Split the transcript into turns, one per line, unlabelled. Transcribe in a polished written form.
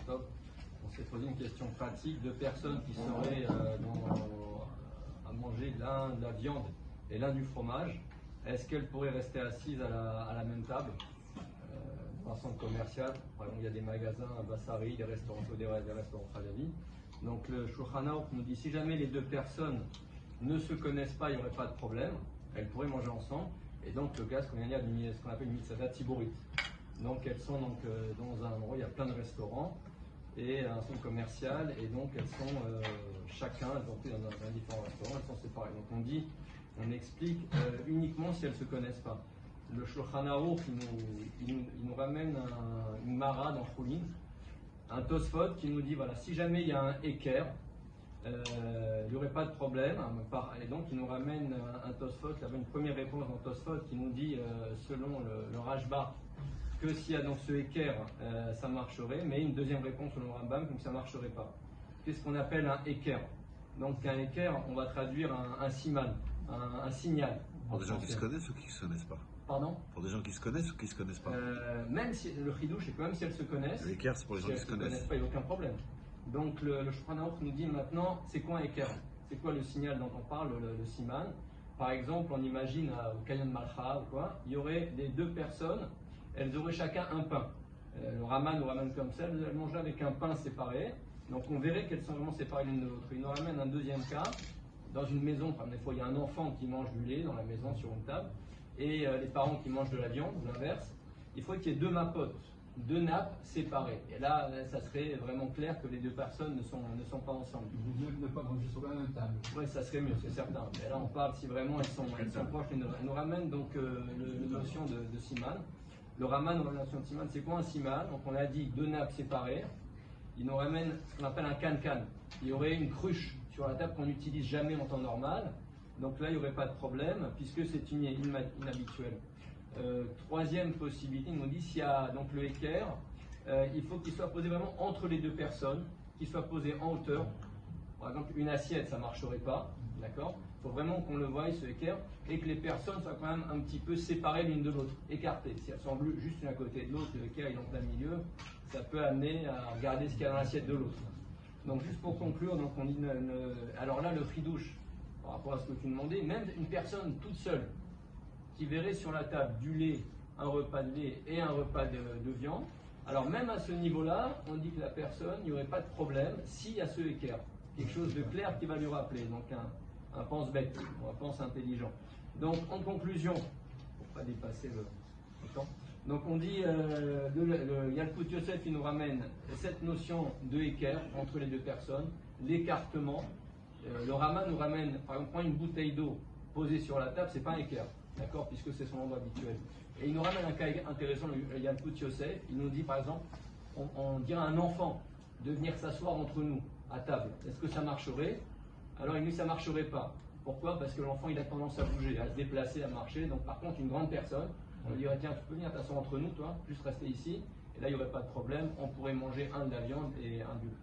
Top. On s'est posé une question pratique de personnes qui seraient à manger l'un de la viande et l'un du fromage. Est-ce qu'elles pourraient rester assises à la même table dans un centre commercial? Par exemple, il y a des magasins à Bassari, des restaurants Khalavi. Donc le Shulchan Aruch nous dit si jamais les deux personnes ne se connaissent pas, il n'y aurait pas de problème. Elles pourraient manger ensemble. Et donc le cas, ce qu'on appelle une mitzvah tibourite. Donc elles sont dans un endroit, il y a plein de restaurants et un centre commercial, et donc elles sont chacun, elles ont pris dans un différent restaurant, elles sont séparées. Donc on explique uniquement si elles ne se connaissent pas. Le Shulchan Aruch, il nous ramène une mara dans Choulin, un Tosfot qui nous dit voilà, si jamais il y a un équerre, il n'y aurait pas de problème. Et donc il nous ramène un Tosfot, il y avait une première réponse dans Tosfot qui nous dit, selon le Rashba, que s'il y a dans ce équerre, ça marcherait, mais une deuxième réponse selon le Rambam, donc ça ne marcherait pas. Qu'est-ce qu'on appelle un équerre? Donc un équerre, on va traduire un siman, un signal.
Pour des gens qui se connaissent ou qui ne se connaissent pas?
Pardon?
Pour des gens qui se connaissent ou qui ne se connaissent pas?
Même si le chidouche, c'est quand même si elles se connaissent.
L'équerre, c'est pour les gens qui se connaissent.
Pas, il n'y a aucun problème. Donc le Shulchan Aruch nous dit maintenant, c'est quoi un équerre? C'est quoi le signal dont on parle, le siman? Par exemple, on imagine au Kayan Malcha ou quoi, il y aurait les deux personnes, elles auraient chacun un pain. Le Raman comme ça, elles mangeraient avec un pain séparé. Donc on verrait qu'elles sont vraiment séparées l'une de l'autre. Il nous ramène un deuxième cas, dans une maison, par exemple, des fois il y a un enfant qui mange du lait dans la maison sur une table, et les parents qui mangent de la viande, ou l'inverse. Il faut qu'il y ait deux mapotes, deux nappes séparées. Et là, ça serait vraiment clair que les deux personnes ne sont pas ensemble.
Il vaut mieux ne pas manger sur la même table.
Oui, ça serait mieux, c'est certain. Mais là, on parle si vraiment elles sont proches. Elle nous ramène donc la notion de siman. Le Raman, la notion de siman, c'est quoi un siman? Donc on a dit deux nappes séparées. Il nous ramène ce qu'on appelle un can-can. Il y aurait une cruche sur la table qu'on n'utilise jamais en temps normal. Donc là, il n'y aurait pas de problème puisque c'est inhabituel. Troisième possibilité, il nous dit s'il y a donc le équerre, il faut qu'il soit posé vraiment entre les deux personnes, qu'il soit posé en hauteur. Par exemple, une assiette, ça ne marcherait pas, d'accord? Il faut vraiment qu'on le voie, ce équerre, et que les personnes soient quand même un petit peu séparées l'une de l'autre, écartées. Si elles sont juste l'une à côté de l'autre, l'équerre est en plein milieu, ça peut amener à regarder ce qu'il y a dans l'assiette de l'autre. Donc juste pour conclure, donc on dit alors là, le chidouche, par rapport à ce que tu demandais, même une personne toute seule qui verrait sur la table du lait, un repas de lait et un repas de viande, alors même à ce niveau-là, on dit que la personne, il n'y aurait pas de problème s'il y a ce équerre. Quelque chose de clair qui va lui rappeler, donc un pense-bête, ou un pense intelligent. Donc en conclusion, pour ne pas dépasser le temps, donc on dit, Yalkut Yosef, il nous ramène cette notion de équerre entre les deux personnes, l'écartement. Le Rama nous ramène, par exemple, prendre une bouteille d'eau posée sur la table, c'est pas un équerre, d'accord, puisque c'est son endroit habituel. Et il nous ramène un cas intéressant, le Yalkut Yosef, il nous dit par exemple, on dirait à un enfant de venir s'asseoir entre nous à table. Est-ce que ça marcherait? Alors il nous dit ça marcherait pas. Pourquoi? Parce que l'enfant il a tendance à bouger, à se déplacer, à marcher. Donc par contre une grande personne, on lui dirait tiens tu peux venir t'asseoir entre nous, toi, juste rester ici. Et là il n'y aurait pas de problème, on pourrait manger un de la viande et un du lait.